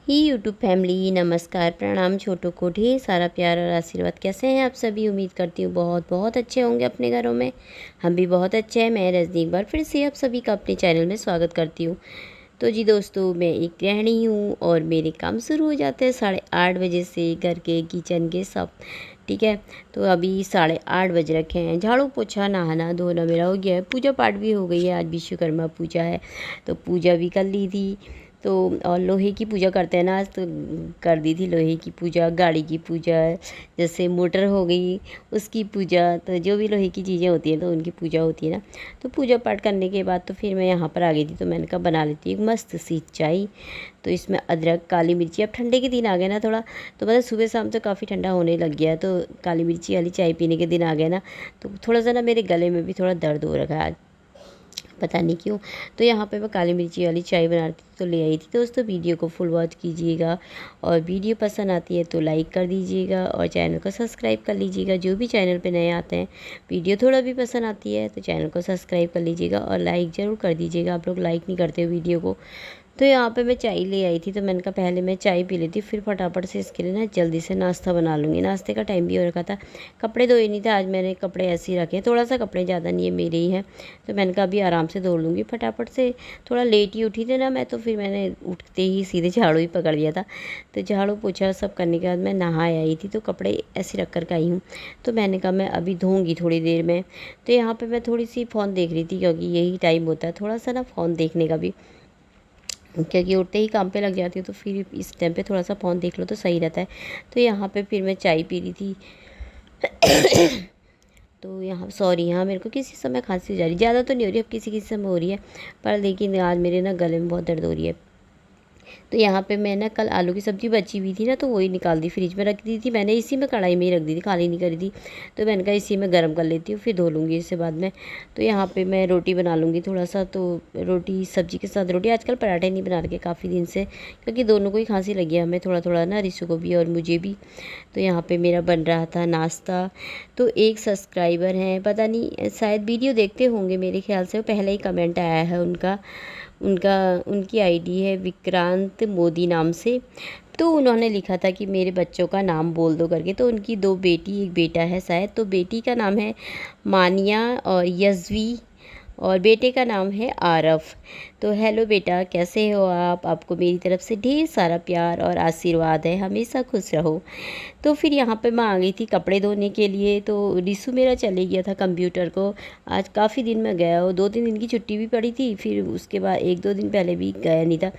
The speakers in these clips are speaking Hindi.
ही यूट्यूब फैमिली, नमस्कार, प्रणाम। छोटों को ढेर सारा प्यार और आशीर्वाद। कैसे हैं आप सभी? उम्मीद करती हूँ बहुत बहुत अच्छे होंगे अपने घरों में। हम भी बहुत अच्छे हैं। मैं रजनी एक बार फिर से आप सभी का अपने चैनल में स्वागत करती हूँ। तो जी दोस्तों, मैं एक गृहिणी हूँ और मेरे काम शुरू हो जाते हैं 8:30 बजे से, घर के किचन के सब। ठीक है, तो अभी 8:30 बज रखे हैं। झाड़ू पोछा नहाना धोना मेरा हो गया है। पूजा पाठ भी हो गई है, आज विश्वकर्मा पूजा है तो पूजा भी कर ली थी। तो और लोहे की पूजा करते हैं ना, आज तो कर दी थी लोहे की पूजा। गाड़ी की पूजा, जैसे मोटर हो गई उसकी पूजा, तो जो भी लोहे की चीज़ें होती हैं तो उनकी पूजा होती है ना। तो पूजा पाठ करने के बाद तो फिर मैं यहाँ पर आ गई थी। तो मैंने कहा बना लेती हूँ एक मस्त सी चाय। तो इसमें अदरक, काली मिर्ची, अब ठंडे के दिन आ गए ना थोड़ा, तो मतलब सुबह शाम तो काफ़ी ठंडा होने लग गया, तो काली मिर्ची वाली चाय पीने के दिन आ गए ना, तो थोड़ा सा ना मेरे गले में भी थोड़ा दर्द हो रखा है आज, पता नहीं क्यों। तो यहाँ पे मैं काली मिर्ची वाली चाय बना रही थी तो ले आई थी। दोस्तों वीडियो को फुल वॉच कीजिएगा और वीडियो पसंद आती है तो लाइक कर दीजिएगा और चैनल को सब्सक्राइब कर लीजिएगा। जो भी चैनल पे नए आते हैं, वीडियो थोड़ा भी पसंद आती है तो चैनल को सब्सक्राइब कर लीजिएगा और लाइक ज़रूर कर दीजिएगा। आप लोग लाइक नहीं करते वीडियो को। तो यहाँ पे मैं चाय ले आई थी, तो मैंने कहा पहले मैं चाय पी लेती, फिर फटाफट से इसके लिए ना जल्दी से नाश्ता बना लूँगी। नाश्ते का टाइम भी हो रखा था। कपड़े धोए नहीं थे आज मैंने, कपड़े ऐसे ही रखे हैं। थोड़ा सा कपड़े ज़्यादा नहीं है, मेरे ही हैं। तो मैंने कहा अभी आराम से धो लूँगी फटाफट से। थोड़ा लेट ही उठी थी ना मैं, तो फिर मैंने उठते ही सीधे झाड़ू ही पकड़ लिया था। तो झाड़ू पोछा सब करने के बाद मैं नहा आई थी, तो कपड़े ऐसे रख कर के आई हूँ। तो मैंने कहा मैं अभी धोऊँगी थोड़ी देर में। तो यहाँ पर मैं थोड़ी सी फ़ोन देख रही थी, क्योंकि यही टाइम होता है थोड़ा सा ना फ़ोन देखने का भी, क्योंकि उठते ही काम पे लग जाती हूँ। तो फिर इस टाइम पे थोड़ा सा फ़ोन देख लो तो सही रहता है। तो यहाँ पे फिर मैं चाय पी रही थी। तो यहाँ सॉरी, यहाँ मेरे को किसी समय खांसी हो जा रही, ज़्यादा तो नहीं हो रही, अब किसी किसी समय हो रही है, पर लेकिन आज मेरे ना गले में बहुत दर्द हो रही है। तो यहाँ पे मैं ना कल आलू की सब्ज़ी बची हुई थी ना, तो वही निकाल दी, फ्रिज में रख दी थी मैंने। इसी में कढ़ाई में ही रख दी थी, खाली नहीं करी थी। तो मैंने कहा इसी में गर्म कर लेती हूँ, फिर धो लूँगी इससे बाद में। तो यहाँ पे मैं रोटी बना लूँगी थोड़ा सा। तो रोटी सब्ज़ी के साथ रोटी, आजकल पराठे नहीं बना रखे काफ़ी दिन से, क्योंकि दोनों को ही खांसी लगी है, हमें थोड़ा थोड़ा ना, रिशु को भी और मुझे भी। तो यहाँ पर मेरा बन रहा था नाश्ता। तो एक सब्सक्राइबर हैं, पता नहीं शायद वीडियो देखते होंगे मेरे ख्याल से, पहले ही कमेंट आया है उनका। उनकी आईडी है विक्रांत मोदी नाम से। तो उन्होंने लिखा था कि मेरे बच्चों का नाम बोल दो करके। तो उनकी 2 बेटी 1 बेटा है शायद। तो बेटी का नाम है मानिया और यज़वी, और बेटे का नाम है आरफ। तो हेलो बेटा, कैसे हो आप? आपको मेरी तरफ से ढेर सारा प्यार और आशीर्वाद है, हमेशा खुश रहो। तो फिर यहाँ पे मैं आ गई थी कपड़े धोने के लिए। तो रिशु मेरा चले गया था कंप्यूटर को, आज काफ़ी दिन में गया हो, 2-3 दिन की छुट्टी भी पड़ी थी, फिर उसके बाद 1-2 दिन पहले भी गया नहीं था,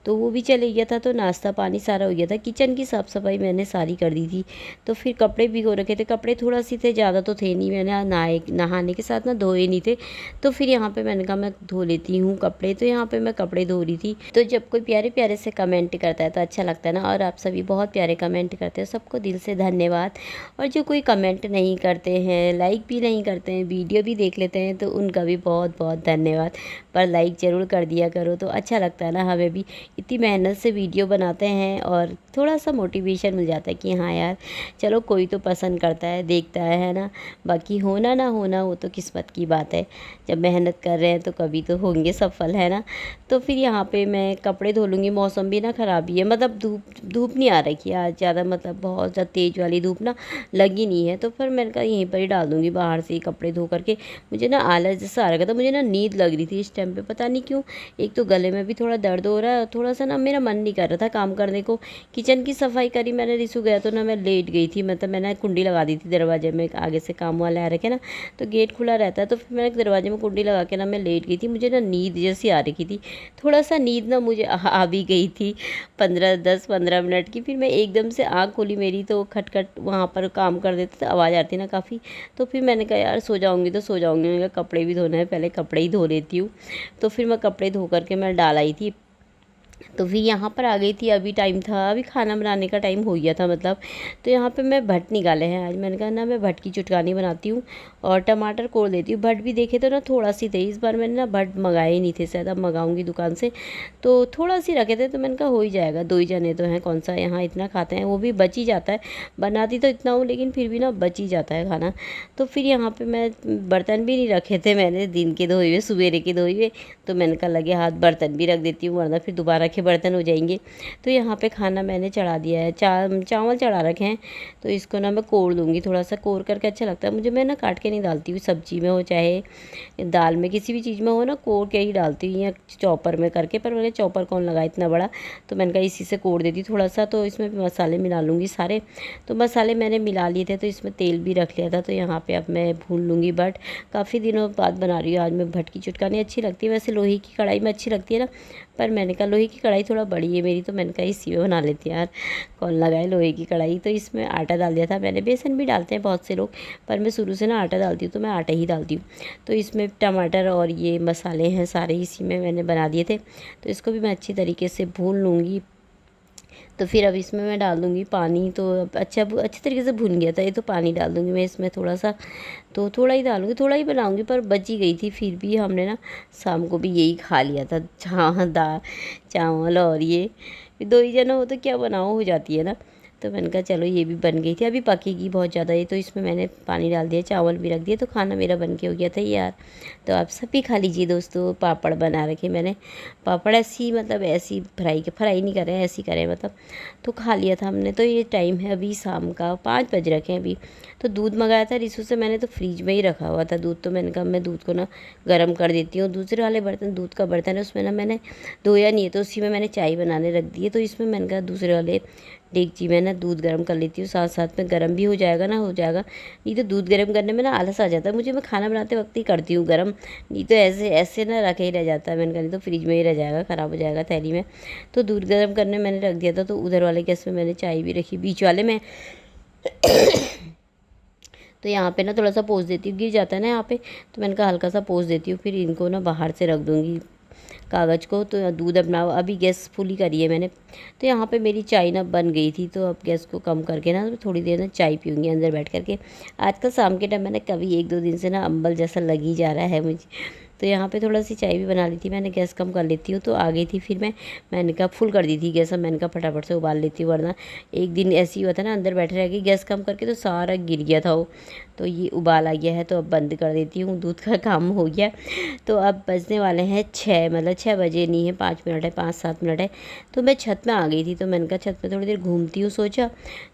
तो वो भी चले गया था। तो नाश्ता पानी सारा हो गया था, किचन की साफ़ सफाई मैंने सारी कर दी थी। तो फिर कपड़े भिगो रखे थे, कपड़े थोड़ा सी थे, ज़्यादा तो थे नहीं, मैंने नहाने के साथ ना धोए नहीं थे। तो फिर यहाँ पे मैंने कहा मैं धो लेती हूँ कपड़े। तो यहाँ पे मैं कपड़े धो रही थी। तो जब कोई प्यारे प्यारे से कमेंट करता है तो अच्छा लगता है ना, और आप सभी बहुत प्यारे कमेंट करते हो, सबको दिल से धन्यवाद। और जो कोई कमेंट नहीं करते हैं, लाइक भी नहीं करते हैं, वीडियो भी देख लेते हैं, तो उनका भी बहुत बहुत धन्यवाद। पर लाइक ज़रूर कर दिया करो, तो अच्छा लगता है ना, हमें भी इतनी मेहनत से वीडियो बनाते हैं और थोड़ा सा मोटिवेशन मिल जाता है कि हाँ यार चलो कोई तो पसंद करता है, देखता है ना। बाकी होना ना होना वो तो किस्मत की बात है, जब मेहनत कर रहे हैं तो कभी तो होंगे सफल, है ना। तो फिर यहाँ पे मैं कपड़े धो लूँगी। मौसम भी ना ख़राब ही है, मतलब धूप नहीं आ रही है आज ज़्यादा, मतलब बहुत ज़्यादा तेज़ वाली धूप ना लगी नहीं है। तो फिर मैंने कहा यहीं पर ही डाल दूँगी बाहर से ही कपड़े धो करके। मुझे ना आलस जैसा आ रहा था, मुझे ना नींद लग रही थी इस टाइम पे, पता नहीं क्यों। एक तो गले में भी थोड़ा दर्द हो रहा है, थोड़ा सा ना मेरा मन नहीं कर रहा था काम करने को। किचन की सफाई करी मैंने, रिशु गया तो ना मैं लेट गई थी, मतलब मैंने कुंडी लगा दी थी दरवाजे में, आगे से काम वाले आ रखे ना, तो गेट खुला रहता है, तो फिर मैंने दरवाजे में कुंडी लगा के ना मैं लेट गई थी। मुझे ना नींद जैसी आ रही थी, थोड़ा सा नींद ना मुझे आ भी गई थी 10-15 मिनट की। फिर मैं एकदम से आँख खोली मेरी, तो खटखट वहाँ पर काम कर देते तो आवाज़ आती ना काफ़ी। तो फिर मैंने कहा यार सो जाऊँगी तो सो जाऊँगी, मैंने कहा कपड़े भी धोना है, पहले कपड़े ही धो लेती हूँ। तो फिर मैं कपड़े धो करके मैं डाल आई थी। तो फिर यहाँ पर आ गई थी, अभी टाइम था, अभी खाना बनाने का टाइम हो गया था मतलब। तो यहाँ पे मैं भट्ट निकाले हैं आज, मैंने कहा ना मैं भट्ट की चुटकानी बनाती हूँ और टमाटर कोड़ देती हूँ। भट्ट भी देखे तो ना थोड़ा सी थे, इस बार मैंने ना भट्ट मंगाए ही नहीं थे, शायद अब मंगाऊंगी दुकान से। तो थोड़ा सी रखे थे, तो मैंने कहा हो ही जाएगा, 2 ही जने तो हैं, कौन सा यहाँ इतना खाते हैं, वो भी बच ही जाता है। बनाती तो इतना हूँ लेकिन फिर भी ना बच ही जाता है खाना। तो फिर यहाँ पर मैं बर्तन भी नहीं रखे थे मैंने, दिन के धोए हुए, सवेरे के धोए हुए। तो मैंने कहा लगे हाथ बर्तन भी रख देती हूँ, वरना फिर दोबारा रखे बर्तन हो जाएंगे। तो यहाँ पे खाना मैंने चढ़ा दिया है, चावल चढ़ा रखे हैं। तो इसको ना मैं कोड़ लूँगी, थोड़ा सा कोड़ करके अच्छा लगता है मुझे। मैं ना काट के नहीं डालती हूँ, सब्जी में हो चाहे दाल में, किसी भी चीज़ में हो ना, कोड़ के ही डालती हूँ या चॉपर में करके। पर मैंने चॉपर कौन लगा इतना बड़ा, तो मैंने कहा इसी से कोड़ देती थोड़ा सा। तो इसमें भी मसाले मिला लूँगी सारे। तो मसाले मैंने मिला लिए थे, तो इसमें तेल भी रख लिया था। तो यहाँ पे अब मैं भून लूँगी बट काफ़ी दिनों बाद बना रही हूँ आज मैं। भट्ट की चुटकानी अच्छी लगती है, वैसे लोहे की कढ़ाई में अच्छी लगती है ना, पर मैंने कहा लोहे की कढ़ाई थोड़ा बड़ी है मेरी, तो मैंने कहा इसी में बना लेती हूँ यार, कौन लगाए लोहे की कढ़ाई। तो इसमें आटा डाल दिया था मैंने, बेसन भी डालते हैं बहुत से लोग, पर मैं शुरू से ना आटा डालती हूँ, तो मैं आटा ही डालती हूँ। तो इसमें टमाटर और ये मसाले हैं सारे इसी में मैंने बना दिए थे। तो इसको भी मैं अच्छी तरीके से भून लूँगी। तो फिर अब इसमें मैं डाल दूँगी पानी। तो अब अच्छी तरीके से भुन गया था ये, तो पानी डाल दूँगी मैं इसमें थोड़ा सा। तो थोड़ा ही डालूँगी, थोड़ा ही बनाऊँगी, पर बची गई थी। फिर भी हमने ना शाम को भी यही खा लिया था, दाल चावल और ये 2 ही जना हो तो क्या बनाओ, हो जाती है ना। तो मैंने कहा चलो ये भी बन गई थी, अभी पकेगी बहुत ज़्यादा ये। तो इसमें मैंने पानी डाल दिया, चावल भी रख दिए, तो खाना मेरा बन के हो गया था यार। तो आप सब भी खा लीजिए दोस्तों। पापड़ बना रखे मैंने, पापड़ ऐसी मतलब ऐसी फ्राई नहीं कर रहे हैं, ऐसी करें मतलब। तो खा लिया था हमने। तो ये टाइम है अभी शाम का 5 बज रखे हैं अभी। तो दूध मंगाया था रिसू से मैंने, तो फ्रिज में ही रखा हुआ था दूध। तो मैंने कहा मैं दूध को ना गर्म कर देती हूँ। दूसरे वाले बर्तन दूध का बर्तन है, उसमें ना मैंने धोया नहीं है, तो उसी में मैंने चाय बनाने रख दी है। तो इसमें मैंने कहा दूसरे वाले डेगची में ना दूध गर्म कर लेती हूँ, साथ साथ में गर्म भी हो जाएगा ना, हो जाएगा। नहीं तो दूध गर्म करने में ना आलस आ जाता है मुझे, मैं खाना बनाते वक्त ही करती हूँ गर्म, नहीं तो ऐसे ऐसे ना रखे ही रह जाता है। मैंने कहा नहीं तो फ्रिज में ही रह जाएगा, ख़राब हो जाएगा थैली में। तो दूध गर्म करने मैंने रख दिया था। तो उधर वाले गैस में मैंने चाय भी रखी, बीच वाले में। तो यहाँ पे ना थोड़ा सा पोंछ देती हूँ, गिर जाता है ना यहाँ पे, तो मैंने कहा हल्का सा पोंछ देती हूँ। फिर इनको ना बाहर से रख दूँगी कागज़ को। तो दूध अपना अभी गैस फुल ही करी है मैंने। तो यहाँ पे मेरी चाय ना बन गई थी, तो अब गैस को कम करके ना थोड़ी देर ना चाय पीऊँगी अंदर बैठ करके। आजकल शाम के टाइम मैंने कभी 1-2 दिन से ना अम्बल जैसा लग ही जा रहा है मुझे। तो यहाँ पे थोड़ा सी चाय भी बना ली थी मैंने, गैस कम कर लेती हूँ। तो आ गई थी फिर मैंने कहा फुल कर दी थी गैस। अब मैंने कहा फटाफट से उबाल लेती हूँ, वरना एक दिन ऐसे ही हुआ था ना, अंदर बैठे रह गई गैस कम करके, तो सारा गिर गया था वो। तो ये उबाल आ गया है, तो अब बंद कर देती हूँ, दूध का काम हो गया। तो अब बजने वाले हैं 6, मतलब 6 बजे नहीं है, 5 मिनट है, 5-7 मिनट है। तो मैं छत में आ गई थी। तो मैंने कहा छत में थोड़ी देर घूमती हूँ सोचा।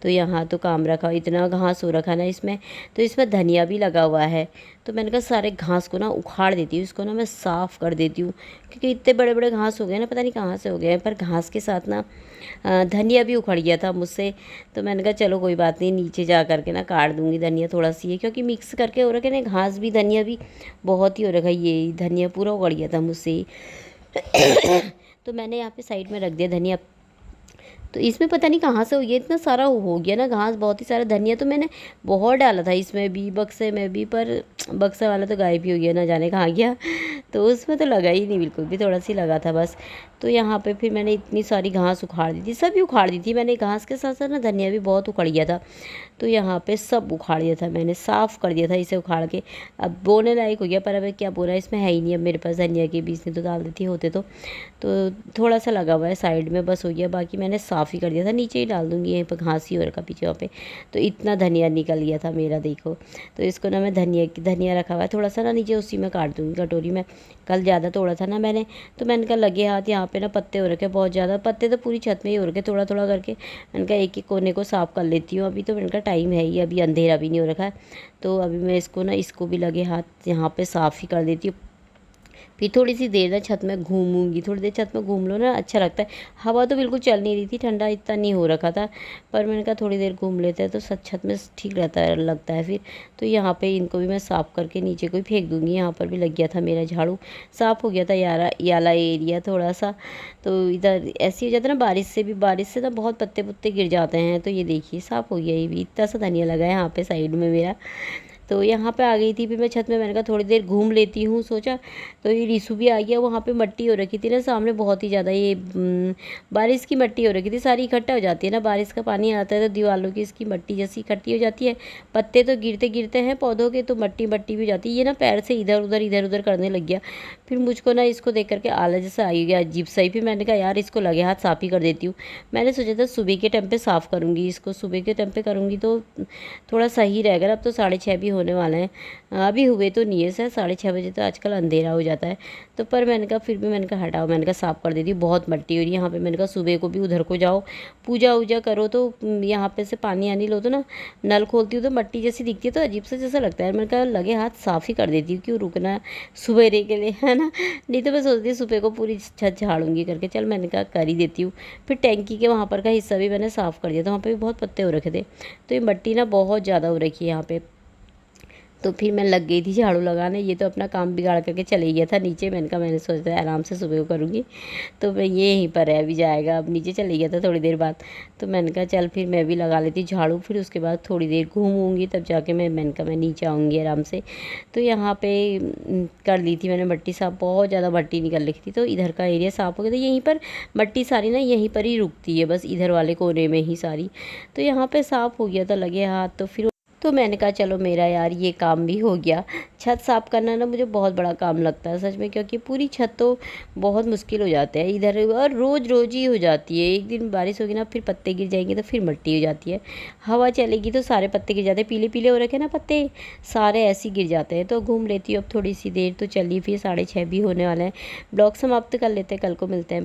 तो यहाँ तो काम रखा, इतना घास हो रखा ना इसमें। तो इसमें धनिया भी लगा हुआ है। तो मैंने कहा सारे घास को ना उखाड़ देती हूँ, इसको ना मैं साफ़ कर देती हूँ, क्योंकि इतने बड़े बड़े घास हो गए ना, पता नहीं कहाँ से हो गए हैं। पर घास के साथ ना धनिया भी उखड़ गया था मुझसे। तो मैंने कहा चलो कोई बात नहीं, नीचे जा करके ना काट दूँगी धनिया थोड़ा सी है, क्योंकि मिक्स करके हो रखे ना, घास भी धनिया भी बहुत ही हो रखा है। ये धनिया पूरा उखड़ गया था मुझसे। तो मैंने यहाँ पे साइड में रख दिया धनिया। तो इसमें पता नहीं कहाँ से हो गया, इतना सारा हो गया ना घास, बहुत ही सारा धनिया। तो मैंने बहुत डाला था इसमें भी, बक्से में भी, पर बक्सा वाला तो गायब ही हो गया, ना जाने कहाँ गया। तो उसमें तो लगा ही नहीं बिल्कुल भी, थोड़ा सी लगा था बस। तो यहाँ पे फिर मैंने इतनी सारी घास उखाड़ दी थी, सभी उखाड़ दी थी मैंने। घास के साथ साथ ना धनिया भी बहुत उखड़ गया था। तो यहाँ पे सब उखाड़ दिया था मैंने, साफ़ कर दिया था इसे उखाड़ के। अब बोने लायक हो गया, पर अब क्या बोना, इसमें है ही नहीं अब मेरे पास धनिया के बीज, ने तो डाल देती होते तो थोड़ा सा लगा हुआ है साइड में, बस हो गया। बाकी मैंने साफ़ ही कर दिया था, नीचे ही डाल दूँगी, यहीं पर घास ही हो रखा पीछे वहाँ पे। तो इतना धनिया निकल गया था मेरा, देखो। तो इसको ना मैं धनिया रखा हुआ है थोड़ा सा ना नीचे, उसी में काट दूँगी कटोरी में। कल ज़्यादा तोड़ा था ना मैंने, तो मैंने कहा लगे हाथ यहाँ पे ना पत्ते हो रखे बहुत ज़्यादा, पत्ते तो पूरी छत में ही हो रखे, थोड़ा थोड़ा करके। मैंने कहा एक एक कोने को साफ़ कर लेती हूँ अभी। तो मैंने कहा टाइम है ही, अभी अंधेरा भी नहीं हो रखा है। तो अभी मैं इसको भी लगे हाथ यहाँ पे साफ़ ही कर देती हूँ। फिर थोड़ी सी देर ना छत में घूमूंगी, थोड़ी देर छत में घूम लो ना, अच्छा लगता है। हवा तो बिल्कुल चल नहीं रही थी, ठंडा इतना नहीं हो रखा था, पर मैंने कहा थोड़ी देर घूम लेते हैं तो छत में ठीक रहता है, लगता है फिर। तो यहाँ पे इनको भी मैं साफ़ करके नीचे को ही फेंक दूँगी। यहाँ पर भी लग गया था मेरा झाड़ू, साफ़ हो गया था याला एरिया थोड़ा सा। तो इधर ऐसे ही हो जाता है ना, बारिश से ना बहुत पत्ते पुत्ते गिर जाते हैं। तो ये देखिए साफ़ हो गया, ये भी इतना सा धनिया लगा है यहाँ पे साइड में मेरा। तो यहाँ पे आ गई थी फिर मैं छत में, मैंने कहा थोड़ी देर घूम लेती हूँ सोचा। तो ये रीसू भी आ गया, वहाँ पे मट्टी हो रखी थी ना सामने बहुत ही ज़्यादा, ये बारिश की मट्टी हो रखी थी, सारी इकट्ठा हो जाती है ना, बारिश का पानी आता है तो दीवारों की इसकी मट्टी जैसी इकट्ठी हो जाती है। पत्ते तो गिरते गिरते हैं पौधों के, तो मट्टी मट्टी भी हो जाती है। ये ना पैर से इधर उधर करने लग गया। फिर मुझको ना इसको देख करके आलस जैसा आ गया, अजीब सा ही। फिर मैंने कहा यार इसको लगे हाथ साफ़ ही कर देती हूँ। मैंने सोचा था सुबह के टाइम पे साफ़ करूँगी इसको, सुबह के टाइम पे करूँगी तो थोड़ा सही रहेगा। अब तो 6:30 भी होने वाले हैं, अभी हुए तो नहीं है, सर 6:30 बजे तो आजकल अंधेरा हो जाता है। तो पर मैंने कहा फिर भी मैंने कहा हटाओ, मैंने कहा साफ़ कर देती हूँ, बहुत मट्टी हो रही है यहाँ पे। मैंने कहा सुबह को भी उधर को जाओ पूजा वूजा करो तो यहाँ पे से पानी आनी लो तो ना नल खोलती हूँ तो मट्टी जैसी दिखती है, तो अजीब सा जैसा लगता है। मैंने कहा लगे हाथ साफ़ ही कर देती हूँ, क्यों रुकना सुबेरे के लिए, है ना। नहीं तो मैं सोचती हूँ सुबह को पूरी छत झाड़ूंगी करके, चल मैंने कहा कर ही देती हूँ। फिर टैंकी के वहाँ पर का हिस्सा भी मैंने साफ़ कर दिया था, वहाँ पे भी बहुत पत्ते हो रखे थे। तो ये मट्टी ना बहुत ज़्यादा हो रखी है यहाँ पे। तो फिर मैं लग गई थी झाड़ू लगाने, ये तो अपना काम बिगाड़ करके चले गया था नीचे। मैंने कहा मैंने सोचा आराम से सुबह को करूँगी, तो मैं ये यहीं पर है अभी जाएगा, अब नीचे चले गया था थोड़ी देर बाद। तो मैंने कहा चल फिर मैं भी लगा लेती झाड़ू, फिर उसके बाद थोड़ी देर घूमूंगी तब जाके मैंने कहा मैं नीचे आऊँगी आराम से। तो यहाँ पे कर ली थी मैंने मट्टी साफ़, बहुत ज़्यादा मट्टी निकल रही थी। तो इधर का एरिया साफ़ हो गया, तो यहीं पर मट्टी सारी ना यहीं पर ही रुकती है, बस इधर वाले कोने में ही सारी। तो यहाँ पे साफ़ हो गया था लगे हाथ। तो मैंने कहा चलो मेरा यार ये काम भी हो गया। छत साफ़ करना ना मुझे बहुत बड़ा काम लगता है सच में, क्योंकि पूरी छत तो बहुत मुश्किल हो जाता है इधर, और रोज़ ही हो जाती है। एक दिन बारिश होगी ना फिर पत्ते गिर जाएंगे तो फिर मिट्टी हो जाती है, हवा चलेगी तो सारे पत्ते गिर जाते हैं, पीले पीले हो रखे ना पत्ते सारे ऐसे ही गिर जाते हैं। तो घूम लेती हूँ अब थोड़ी सी देर, तो चलिए फिर 6:30 भी होने वाला है। ब्लॉग समाप्त कर लेते हैं, कल को मिलते हैं।